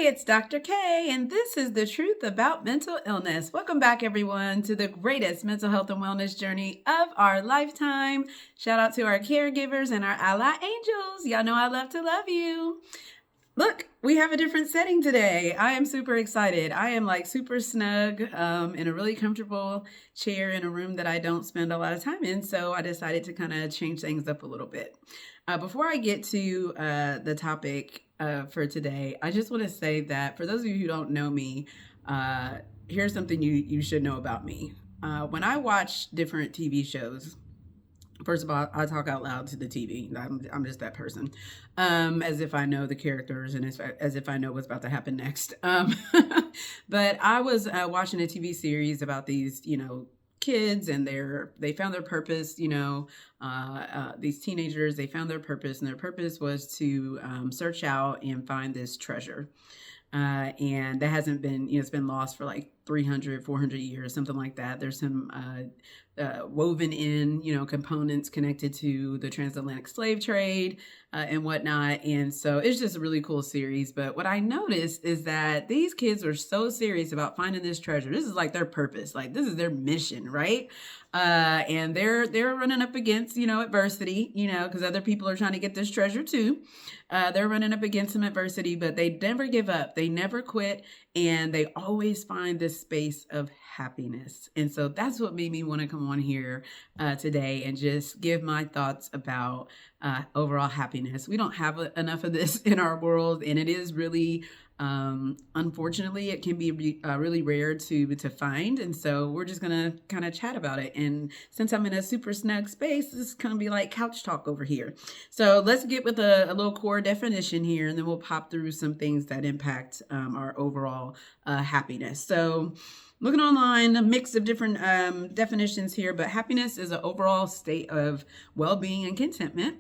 it's Dr. K, and this is the truth about mental illness. Welcome back, everyone, to the greatest mental health and wellness journey of our lifetime. Shout out to our caregivers and our ally angels. Y'all know I love to love you. Look, we have a different setting today. I am super excited. I am like super snug in a really comfortable chair in a room that I don't spend a lot of time in. So I decided to kind of change things up a little bit. Before I get to the topic for today, I just want to say that for those of you who don't know me, here's something you should know about me. When I watch different TV shows, first of all, I talk out loud to the TV. I'm just that person, as if I know the characters and as if I know what's about to happen next. But I was watching a TV series about these, kids, and they found their purpose. These teenagers, they found their purpose, and their purpose was to search out and find this treasure. And that hasn't been, it's been lost for like 300, 400 years, something like that. There's some woven in, components connected to the transatlantic slave trade and whatnot. And so it's just a really cool series. But what I noticed is that these kids are so serious about finding this treasure. This is like their purpose. Like this is their mission, right? And they're running up against, adversity, because other people are trying to get this treasure too. They're running up against some adversity, but they never give up. They never quit. And they always find this space of happiness. And so that's what made me want to come on here today and just give my thoughts about overall happiness. We don't have enough of this in our world, and it is really unfortunately, it can be really rare to find. And so we're just going to kind of chat about it. And since I'm in a super snug space, this is going to be like couch talk over here. So let's get with a little core definition here, and then we'll pop through some things that impact our overall happiness. So looking online, a mix of different definitions here, but happiness is an overall state of well-being and contentment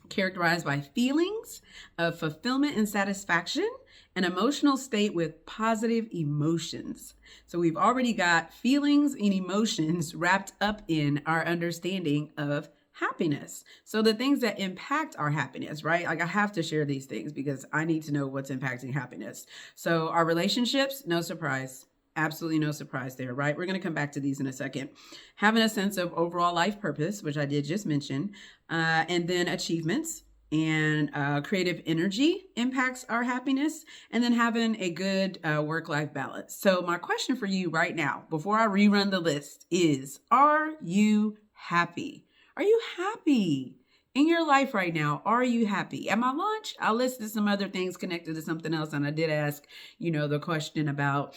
characterized by feelings of fulfillment and satisfaction, an emotional state with positive emotions. So we've already got feelings and emotions wrapped up in our understanding of happiness. So the things that impact our happiness, right? Like I have to share these things because I need to know what's impacting happiness. So our relationships, no surprise. Absolutely no surprise there, right? We're going to come back to these in a second. Having a sense of overall life purpose, which I did just mention, and then achievements and creative energy impacts our happiness, and then having a good work-life balance. So my question for you right now, before I rerun the list, is, are you happy? Are you happy? In your life right now, are you happy? At my lunch, I listed some other things connected to something else, and I did ask, the question about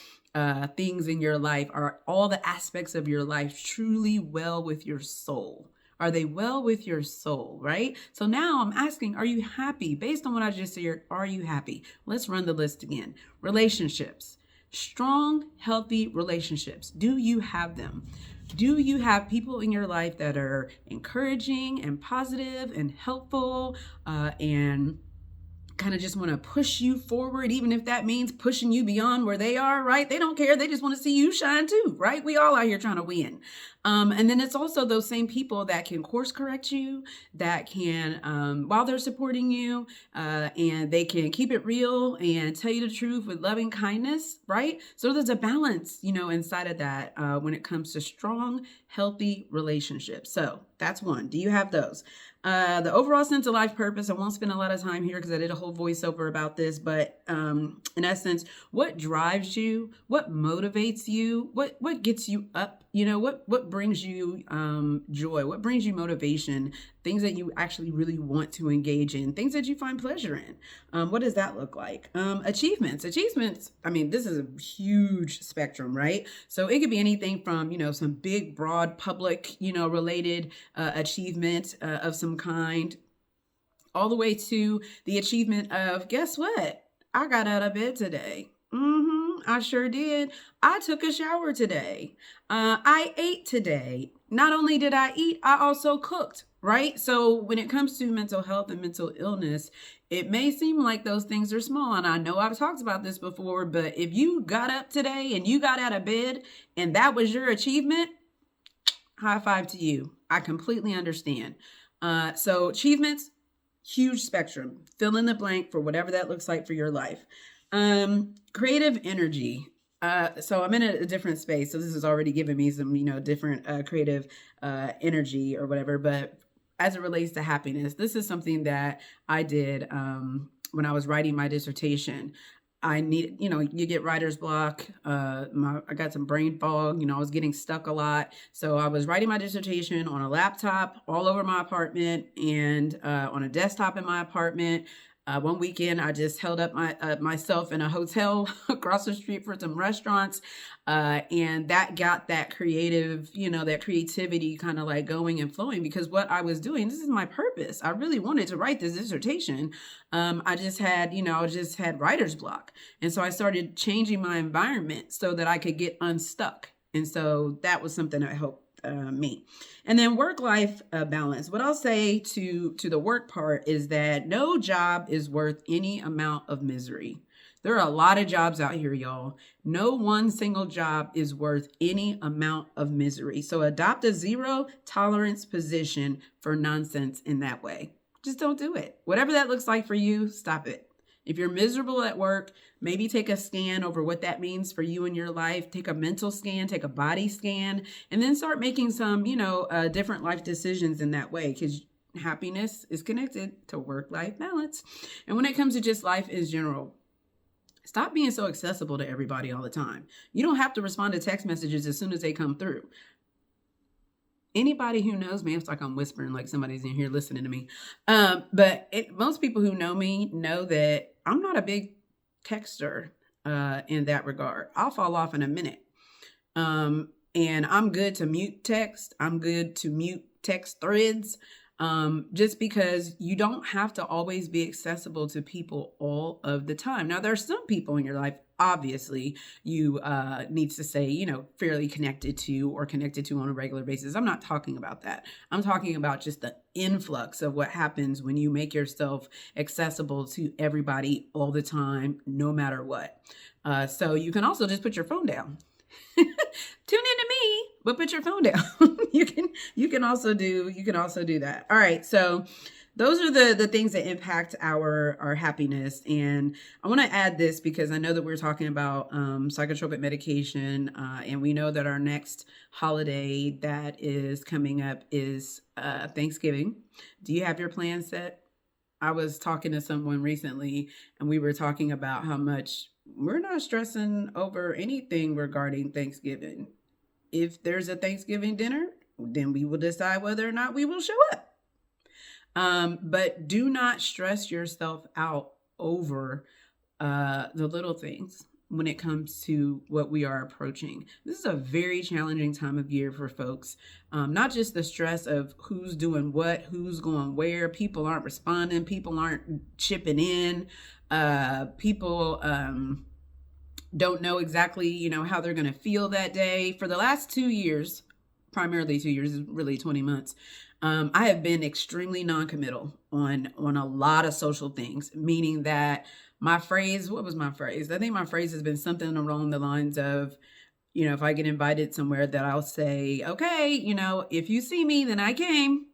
things in your life. Are all the aspects of your life truly well with your soul? Are they well with your soul, right? So now I'm asking, are you happy? Based on what I just said, are you happy? Let's run the list again. Relationships, strong, healthy relationships. Do you have them? Do you have people in your life that are encouraging and positive and helpful and kind of just want to push you forward, even if that means pushing you beyond where they are, right? They don't care. They just want to see you shine too, right? We all out here trying to win. And then it's also those same people that can course correct you, that can, while they're supporting you, and they can keep it real and tell you the truth with loving kindness, right? So there's a balance, inside of that when it comes to strong, healthy relationships. So that's one. Do you have those? The overall sense of life purpose, I won't spend a lot of time here because I did a whole voiceover about this, but in essence, what drives you, what motivates you, what gets you up, what brings you joy, what brings you motivation, things that you actually really want to engage in, things that you find pleasure in. What does that look like? Achievements, I mean, this is a huge spectrum, right? So it could be anything from, some big, broad, public, related achievement of some kind, all the way to the achievement of, guess what? I got out of bed today. I sure did. I took a shower today. I ate today. Not only did I eat, I also cooked, right? So when it comes to mental health and mental illness, it may seem like those things are small. And I know I've talked about this before, but if you got up today and you got out of bed and that was your achievement, high five to you. I completely understand. So achievements, huge spectrum. Fill in the blank for whatever that looks like for your life. Creative energy. So I'm in a different space. So this is already giving me some, different creative energy or whatever. But as it relates to happiness, this is something that I did when I was writing my dissertation. I need, you get writer's block. I got some brain fog. I was getting stuck a lot. So I was writing my dissertation on a laptop all over my apartment and on a desktop in my apartment. One weekend, I just held up myself in a hotel across the street for some restaurants, and that got that creative, that creativity kind of like going and flowing. Because what I was doing, this is my purpose. I really wanted to write this dissertation. I just had writer's block, and so I started changing my environment so that I could get unstuck. And so that was something that helped me. And then work-life balance. What I'll say to the work part is that no job is worth any amount of misery. There are a lot of jobs out here, y'all. No one single job is worth any amount of misery. So adopt a zero tolerance position for nonsense in that way. Just don't do it. Whatever that looks like for you, stop it. If you're miserable at work, maybe take a scan over what that means for you in your life. Take a mental scan, take a body scan, and then start making some, different life decisions in that way, because happiness is connected to work-life balance. And when it comes to just life in general, stop being so accessible to everybody all the time. You don't have to respond to text messages as soon as they come through. Anybody who knows me, it's like I'm whispering like somebody's in here listening to me. But most people who know me know that I'm not a big texter in that regard. I'll fall off in a minute. And I'm good to mute text. I'm good to mute text threads. Just because you don't have to always be accessible to people all of the time. Now, there are some people in your life, obviously, you need to say, fairly connected to or connected to on a regular basis. I'm not talking about that. I'm talking about just the influx of what happens when you make yourself accessible to everybody all the time, no matter what. So you can also just put your phone down. Tune into me, but put your phone down. you can also do that. All right, so those are the things that impact our happiness. And I want to add this because I know that we're talking about psychotropic medication, and we know that our next holiday that is coming up is Thanksgiving. Do you have your plan set? I was talking to someone recently, and we were talking about how much we're not stressing over anything regarding Thanksgiving. If there's a Thanksgiving dinner, then we will decide whether or not we will show up. But do not stress yourself out over the little things when it comes to what we are approaching. This is a very challenging time of year for folks. Not just the stress of who's doing what, who's going where, people aren't responding, people aren't chipping in, people don't know exactly, how they're going to feel that day. For the last 2 years, primarily 2 years, really 20 months, I have been extremely non-committal on a lot of social things, meaning that my phrase, what was my phrase? I think my phrase has been something along the lines of, if I get invited somewhere, that I'll say, okay, if you see me, then I came.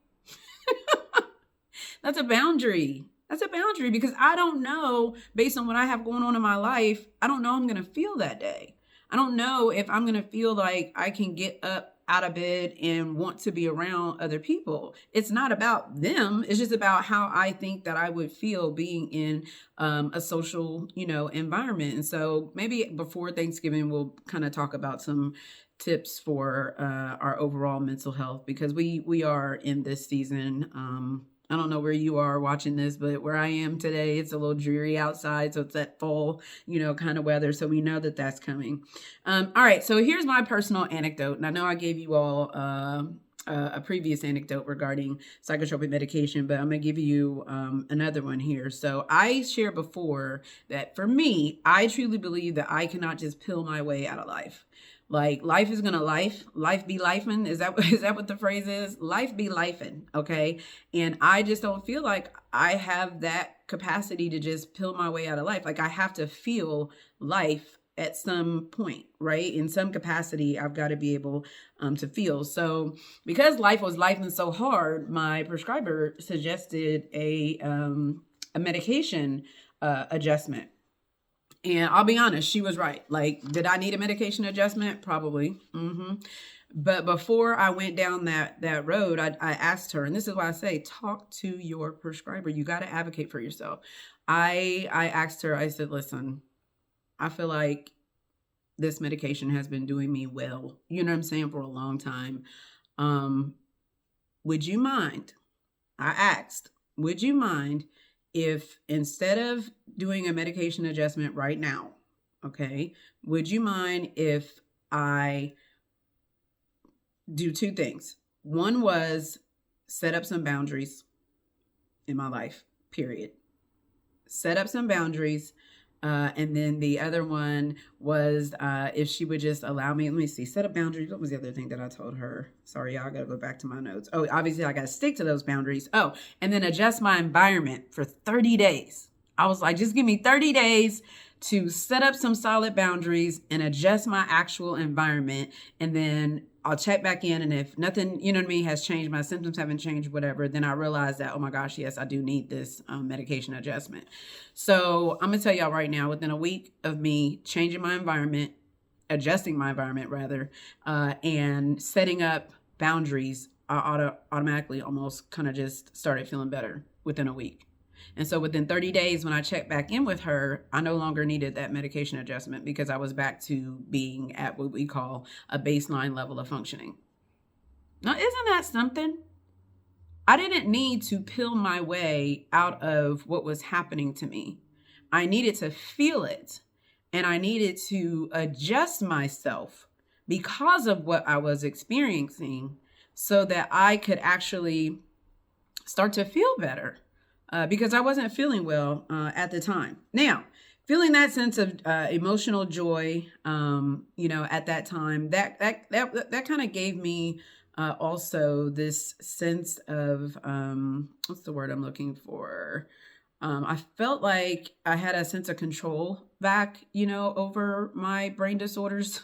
That's a boundary. That's a boundary because I don't know, based on what I have going on in my life, I don't know I'm going to feel that day. I don't know if I'm going to feel like I can get up out of bed and want to be around other people. It's not about them. It's just about how I think that I would feel being in a social, environment. And so maybe before Thanksgiving, we'll kind of talk about some tips for our overall mental health, because we are in this season. I don't know where you are watching this, but where I am today, it's a little dreary outside. So it's that fall, kind of weather. So we know that that's coming. All right. So here's my personal anecdote. And I know I gave you all a previous anecdote regarding psychotropic medication, but I'm going to give you another one here. So I shared before that for me, I truly believe that I cannot just pill my way out of life. Like life is gonna life be lifing. Is that what the phrase is? Life be lifing, okay? And I just don't feel like I have that capacity to just pill my way out of life. Like I have to feel life at some point, right? In some capacity, I've got to be able to feel. So because life was lifing so hard, my prescriber suggested a medication adjustment. And I'll be honest, she was right. Like, did I need a medication adjustment? Probably. But before I went down that road, I asked her, and this is why I say, talk to your prescriber. You got to advocate for yourself. I asked her, I said, listen, I feel like this medication has been doing me well, you know what I'm saying, for a long time. Would you mind? I asked, would you mind if instead of doing a medication adjustment right now, okay, would you mind if I do two things? One was set up some boundaries in my life, period. Set up some boundaries. And then the other one was if she would just allow me, let me see, set up boundaries. What was the other thing that I told her? Sorry, y'all, I got to go back to my notes. Oh, obviously I got to stick to those boundaries. Oh, and then adjust my environment for 30 days. I was like, just give me 30 days to set up some solid boundaries and adjust my actual environment. And then I'll check back in. And if nothing, you know what I mean, has changed, my symptoms haven't changed, whatever, then I realized that, oh my gosh, yes, I do need this medication adjustment. So I'm going to tell y'all right now, within a week of me changing my environment, adjusting my environment rather, and setting up boundaries, I automatically almost kind of just started feeling better within a week. And so within 30 days, when I checked back in with her, I no longer needed that medication adjustment because I was back to being at what we call a baseline level of functioning. Now, isn't that something? I didn't need to pill my way out of what was happening to me. I needed to feel it, and I needed to adjust myself because of what I was experiencing so that I could actually start to feel better. Because I wasn't feeling well at the time. Now, feeling that sense of emotional joy, at that time, that kind of gave me also this sense of what's the word I'm looking for? I felt like I had a sense of control back, over my brain disorders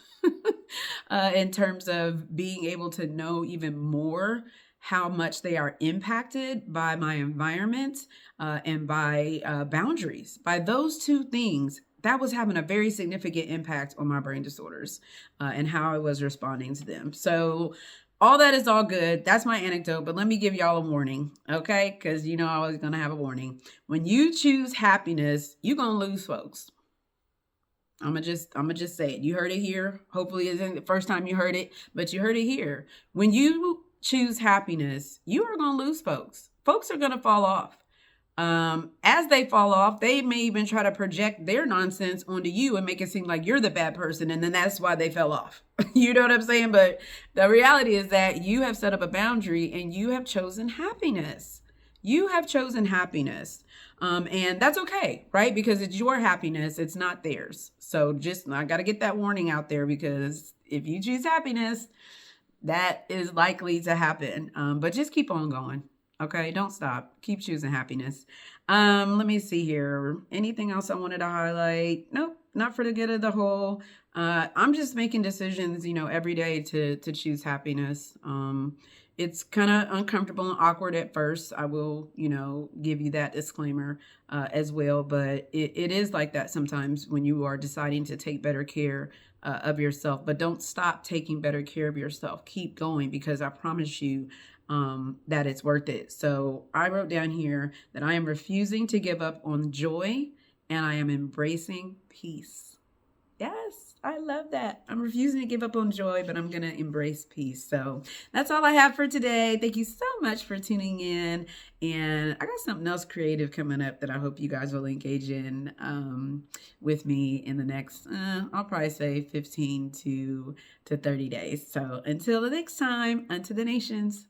in terms of being able to know even more how much they are impacted by my environment and by boundaries. By those two things, that was having a very significant impact on my brain disorders and how I was responding to them. So all that is all good. That's my anecdote, but let me give y'all a warning, okay? Because I was going to have a warning. When you choose happiness, you're going to lose folks. I'm gonna just say it. You heard it here. Hopefully it isn't the first time you heard it, but you heard it here. When you choose happiness, you are going to lose folks. Folks are going to fall off. As they fall off, they may even try to project their nonsense onto you and make it seem like you're the bad person. And then that's why they fell off. You know what I'm saying? But the reality is that you have set up a boundary and you have chosen happiness. You have chosen happiness. And that's okay, right? Because it's your happiness. It's not theirs. So I got to get that warning out there, because if you choose happiness, that is likely to happen. But just keep on going. Okay. Don't stop. Keep choosing happiness. Let me see here. Anything else I wanted to highlight? Nope. Not for the good of the whole. I'm just making decisions, every day to choose happiness. It's kind of uncomfortable and awkward at first. I will, give you that disclaimer as well. But it is like that sometimes when you are deciding to take better care of yourself. But don't stop taking better care of yourself. Keep going, because I promise you that it's worth it. So I wrote down here that I am refusing to give up on joy, and I am embracing peace. Yes, I love that. I'm refusing to give up on joy, but I'm going to embrace peace. So that's all I have for today. Thank you so much for tuning in. And I got something else creative coming up that I hope you guys will engage in with me in the next, I'll probably say 15 to 30 days. So until the next time, unto the nations.